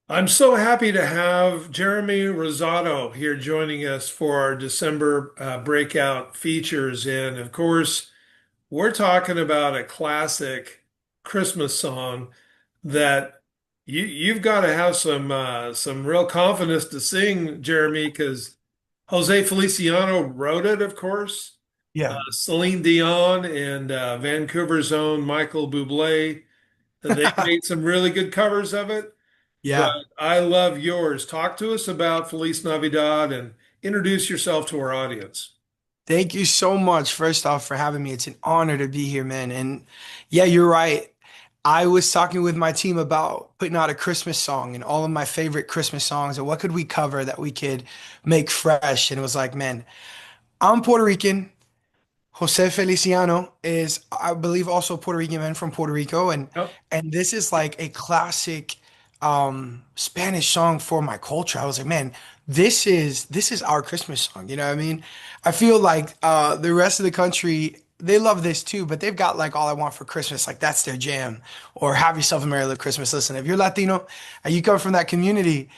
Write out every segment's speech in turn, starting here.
I'm so happy to have Jeremy Rosado here joining us for our December breakout features. And of course, we're talking about a classic Christmas song that you've got to have some real confidence to sing, Jeremy, because Jose Feliciano wrote it, of course. Yeah. Celine Dion and Vancouver's own Michael Bublé. They've made some really good covers of it. But Yeah. I love yours. Talk to us about Feliz Navidad and introduce yourself to our audience. Thank you so much, first off, for having me. It's an honor to be here, man. And yeah, you're right. I was talking with my team about putting out a Christmas song and all of my favorite Christmas songs and what could we cover that we could make fresh. And it was like, man, I'm Puerto Rican. Jose Feliciano is, I believe, also a Puerto Rican man from Puerto Rico, and Yep. this is like a classic Spanish song for my culture. I was like, man, this is our Christmas song. You know what I mean? I feel like the rest of the country they love this too, but they've got like All I Want for Christmas, like that's their jam, or Have Yourself a Merry Little Christmas. Listen, if you're Latino and you come from that community,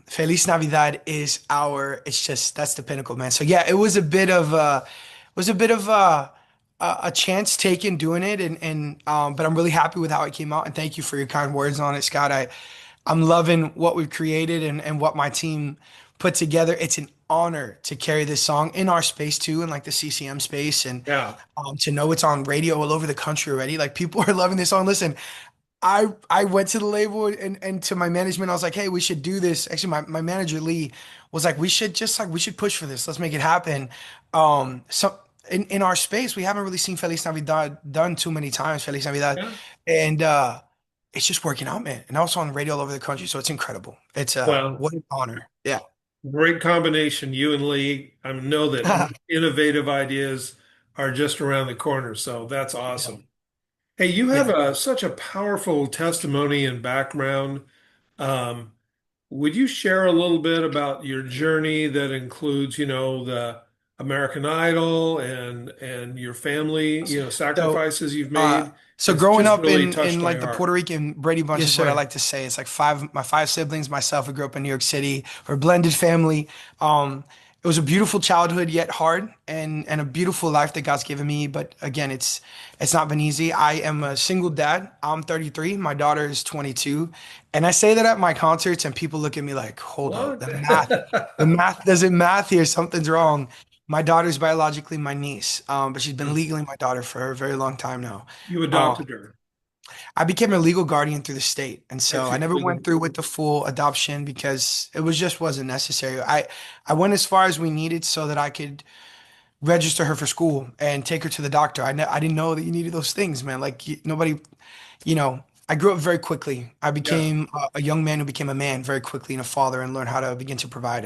Feliz Navidad is our. It's just that's the pinnacle, man. So yeah, it was a bit of a chance taken doing it, and but I'm really happy with how it came out, and thank you for your kind words on it, Scott. I'm loving what we've created and what my team put together. It's an honor to carry this song in our space too, in like the CCM space, and Yeah. to know it's on radio all over the country already. Like people are loving this song. Listen, I went to the label and to my management. I was like, hey, we should do this. Actually, my manager Lee was like, we should push for this. Let's make it happen. So in our space, we haven't really seen Feliz Navidad done too many times, Feliz Navidad. Yeah. And it's just working out, man. And also on the radio all over the country. So it's incredible. It's Well, what an honor. Yeah. great combination, you and Lee. I know that innovative ideas are just around the corner, so that's Yeah. awesome. Hey, you have Yeah. such a powerful testimony and background. Um, Would you share a little bit about your journey that includes, the American Idol and your family, So, sacrifices you've uh, made? so It's growing just up really in touched my like the Puerto heart. Rican Brady Bunch Yes, is what I sir. like to say. It's like my five siblings, myself. We grew up in New York City. We're a blended family. It was a beautiful childhood, yet hard, and a beautiful life that God's given me. But again, it's not been easy. I am a single dad. I'm 33. My daughter is 22, and I say that at my concerts, and people look at me like, "Hold up, What? the math doesn't math here. Something's wrong." My daughter's biologically my niece, but she's been Hmm. legally my daughter for a very long time now. You Um, adopted her. I became a legal guardian through the state, and so I Okay. never went through with the full adoption because it was just wasn't necessary. I went as far as we needed so that I could register her for school and take her to the doctor. I didn't know that you needed those things, man. Like nobody, I grew up very quickly. I Yeah. became a young man who became a man very quickly and a father and learned how to begin to provide.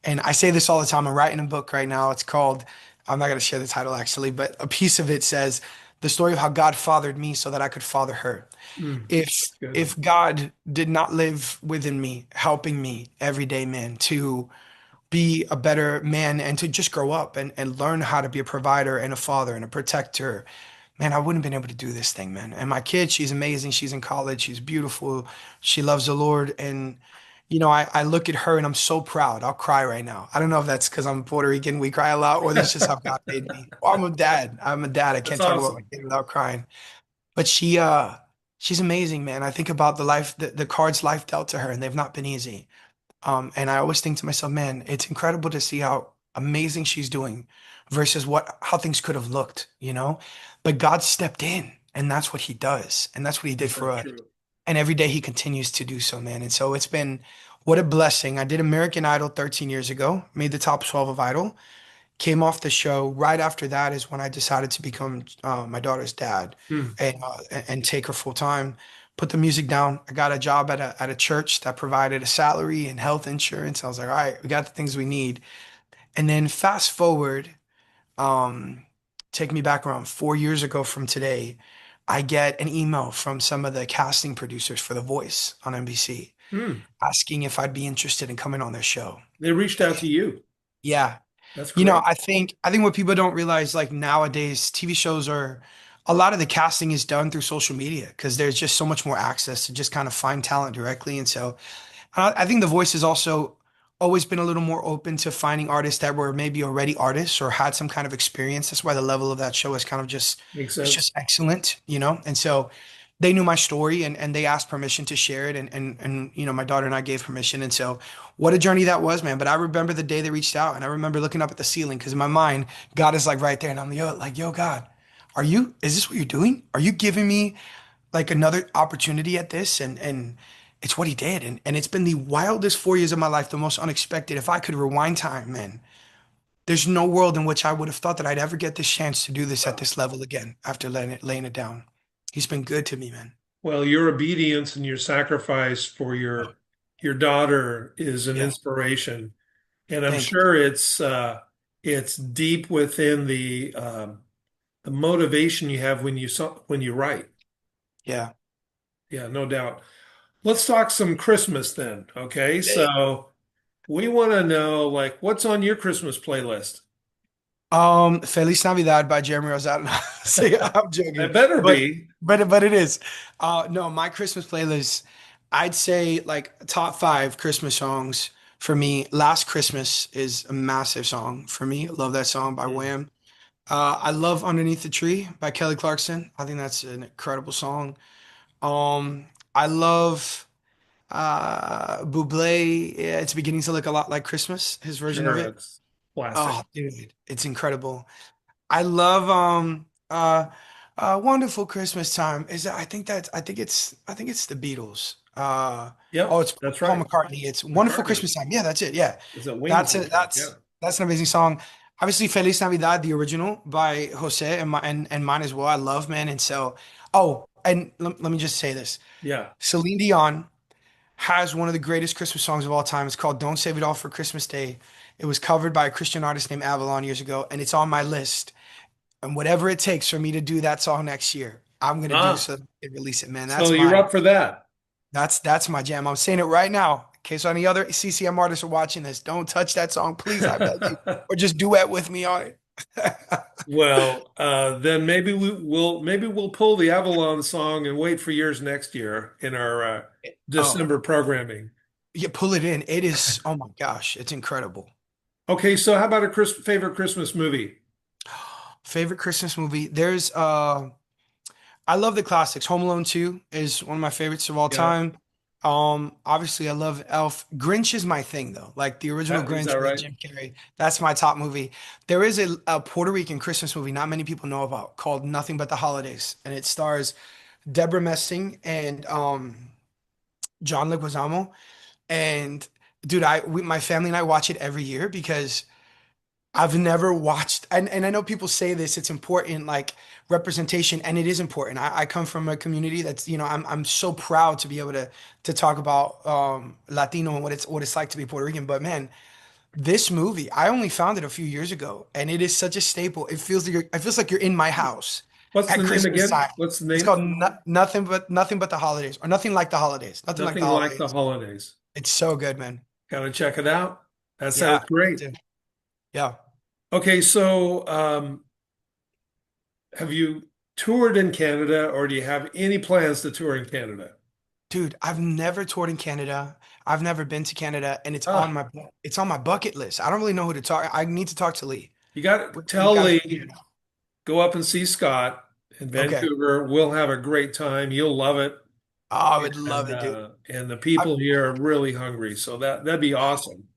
And I say this all the time. I'm writing a book right now. It's called, I'm not going to share the title actually, but a piece of it says the story of how God fathered me so that I could father her. Hmm. If Good. God did not live within me, helping me every day, man, to be a better man and to just grow up and learn how to be a provider and a father and a protector, man, I wouldn't have been able to do this thing, man. And my kid, she's amazing. She's in college. She's beautiful. She loves the Lord. And, I look at her and I'm so proud. I'll cry right now. I don't know if that's because I'm Puerto Rican, we cry a lot, or that's just how God made me. Well, I'm a dad. I'm a dad. I That's can't talk about my awesome. kid without crying. But she's amazing, man. I think about the life, the cards life dealt to her, and they've not been easy. And I always think to myself, man, it's incredible to see how amazing she's doing versus how things could have looked. But God stepped in, and that's what he does. And that's what he did Isn't for that us. true? And every day he continues to do so, man. And so it's been what a blessing. I did American Idol 13 years ago, made the top 12 of Idol, came off the show. Right after that is when I decided to become my daughter's dad Hmm. and take her full time. Put the music down. I got a job at a church that provided a salary and health insurance. I was like, all right, we got the things we need. And then fast forward, um, take me back around 4 years ago from today. I get an email from some of the casting producers for The Voice on NBC Hmm. asking if I'd be interested in coming on their show. They reached out to you. Yeah, That's great. I think what people don't realize, like nowadays, TV shows are a lot of the casting is done through social media because there's just so much more access to just kind of find talent directly. And so I think The Voice has also always been a little more open to finding artists that were maybe already artists or had some kind of experience. That's why the level of that show is kind of just, Makes it's sense. just excellent, you know? And so they knew my story and they asked permission to share it. And, you know, my daughter and I gave permission. And so what a journey that was, man. But I remember the day they reached out and I remember looking up at the ceiling because in my mind, God is like right there. And I'm like, yo, God, is this what you're doing? Are you giving me like another opportunity at this? And it's what he did. And it's been the wildest 4 years of my life, the most unexpected. If I could rewind time, man, there's no world in which I would have thought that I'd ever get this chance to do this at this level again after laying it down. He's been good to me, man. Well, your obedience and your sacrifice for Oh, your daughter is an yeah. inspiration, and I'm Thank you. sure it's deep within the motivation you have when you write. Yeah. Yeah, no doubt. Let's talk some Christmas then. Okay, Yeah, yeah. so we want to know like what's on your Christmas playlist. Feliz Navidad by Jeremy Rosado. So yeah, I'm I joking, better but be. but it is. No, my Christmas playlist. I'd say like top five Christmas songs for me. Last Christmas is a massive song for me. I love that song by Mm, Wham. I love Underneath the Tree by Kelly Clarkson. I think that's an incredible song. I love Bublé. Yeah, it's beginning to look a lot like Christmas. His version of sure, it. it's classic. Oh, dude, it's incredible. I love Wonderful Christmas Time. I think it's the Beatles. Oh, Yep, it's that's Paul right. McCartney. It's Wonderful McCartney. Christmas Time. Yeah, that's it. Yeah. It's a Wings That's it. version. Yeah. That's an amazing song. Obviously Feliz Navidad, the original by Jose and mine as well. I love, man. And so and let me just say this. Yeah. Celine Dion has one of the greatest Christmas songs of all time. It's called Don't Save It All for Christmas Day. It was covered by a Christian artist named Avalon years ago, and it's on my list. And whatever it takes for me to do that song next year, I'm gonna do Ah, so and release it, man. so you're up for that. That's my jam. I'm saying it right now. In case any other CCM artists are watching this, don't touch that song, please, I beg you. Or just duet with me on it. Well, then maybe we'll pull the Avalon song and wait for yours next year in our Oh, December programming. yeah, pull it in. It is, oh my gosh, it's incredible. Okay, so how about a favorite Christmas movie? Favorite Christmas movie? I love the classics. Home Alone 2 is one of my favorites of all Yeah, time. Obviously I love Elf. Grinch is my thing though. Like the original is that Grinch with right? Jim Carrey. That's my top movie. There is a Puerto Rican Christmas movie not many people know about called Nothing But the Holidays. And it stars Deborah Messing and John Leguizamo. And dude, my family and I watch it every year because I've never watched, and I know people say this, it's important, like representation, and it is important. I come from a community that's, you know, I'm so proud to be able to talk about Latino and what it's like to be Puerto Rican. But man, this movie, I only found it a few years ago, and it is such a staple. It feels like you're in my house What's at the name Christmas again? time. What's the It's name? called Nothing But the Holidays, or Nothing Like the Holidays. Nothing Like the Nothing Like the Holidays. Holidays. It's so good, man. Gotta check it out. That Yeah, sounds great. dude. Yeah. Okay, so have you toured in Canada or do you have any plans to tour in Canada? Dude, I've never toured in Canada. I've never been to Canada, and Ah, it's on my bucket list. I don't really know who to talk. I need to talk to Lee. you got to You tell guys, Lee, go up and see Scott in okay. Vancouver. We'll have a great time. You'll love it. Oh, I would love it, dude. And the I, people here are really hungry, so that'd be awesome.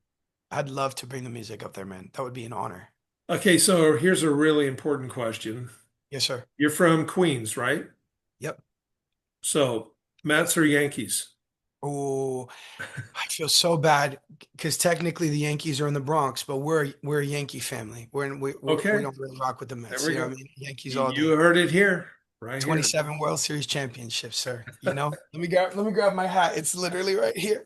I'd love to bring the music up there, man. That would be an honor. Okay, so here's a really important question. Yes, sir. You're from Queens, right? Yep. So Mets or Yankees? Oh, I feel so bad because technically the Yankees are in the Bronx, but we're a Yankee family. We Okay, don't really rock with the there Mets. we You know what go. I mean? Yankees all You day. heard it here, right here. 27 World Series championships, sir. You know? Let me grab my hat. It's literally right here.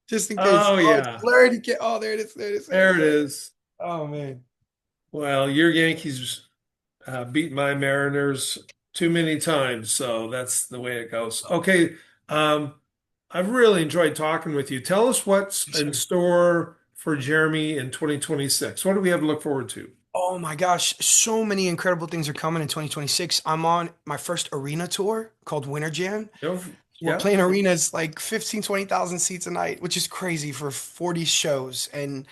Just in case. Oh Oh, it's yeah, blurred. You can't. Oh, there it is. There it is. There it there is. it There it is. is. Oh man. Well, your Yankees beat my Mariners too many times, so that's the way it goes. Okay, um, I've really enjoyed talking with you. Tell us what's Yes, in sir. store for Jeremy in 2026. What do we have to look forward to? Oh my gosh, so many incredible things are coming in 2026. I'm on my first arena tour called Winter Jam. We're Yeah, playing arenas like 15, 20,000 seats a night, which is crazy for 40 shows. And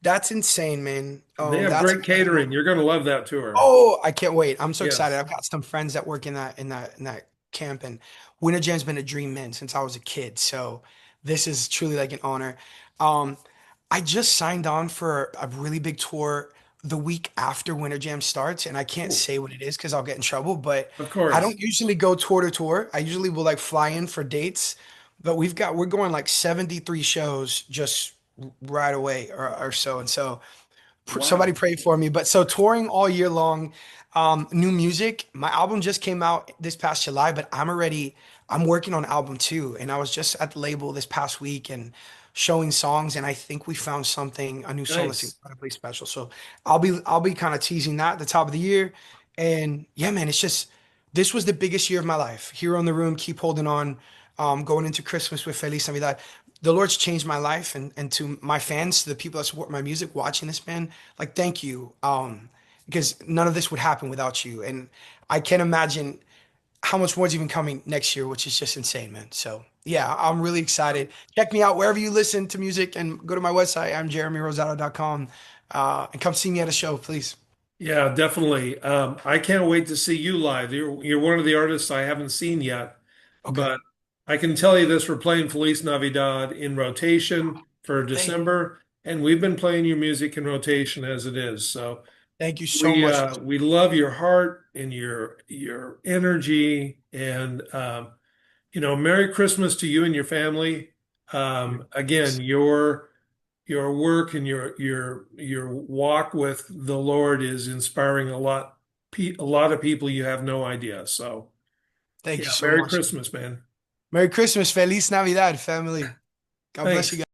that's insane, man. they have That's great catering. incredible. You're going to love that tour. Oh, I can't wait. I'm so excited. Yes, I've got some friends that work in that camp, and Winter Jam's been a dream, man, since I was a kid. So this is truly like an honor. Um, I just signed on for a really big tour the week after Winter Jam starts, and I can't cool. say what it is because I'll get in trouble, but Of I course. don't usually go tour to tour. I usually will like fly in for dates, but we're going like 73 shows just right away or so. And so somebody Wow. pray for me. But so touring all year long, new music. My album just came out this past July, but I'm working on album two. And I was just at the label this past week and showing songs, and I think we found something, a new song that's Nice. incredibly special. So I'll be kind of teasing that at the top of the year. And yeah, man, it's just this was the biggest year of my life. Here on the room, keep holding on. Going into Christmas with Feliz Navidad. The Lord's changed my life, and to my fans, to the people that support my music, watching this, man, like thank you. Because none of this would happen without you. And I can't imagine how much more's even coming next year, which is just insane, man. So yeah, I'm really excited. Check me out wherever you listen to music and go to my website. I'm jeremyrosado.com. And come see me at a show, please. Yeah, definitely. I can't wait to see you live. You're one of the artists I haven't seen yet, Okay. but I can tell you this: we're playing Feliz Navidad in rotation for Thank December, and we've been playing your music in rotation as it is. So thank you so we much. uh, we love your heart and your energy, and Merry Christmas to you and your family. Again, your work and your walk with the Lord is inspiring a lot of people you have no idea. So, Thank yeah, you so Merry much. Christmas, man. Merry Christmas. Feliz Navidad, family. God bless you Thanks. guys.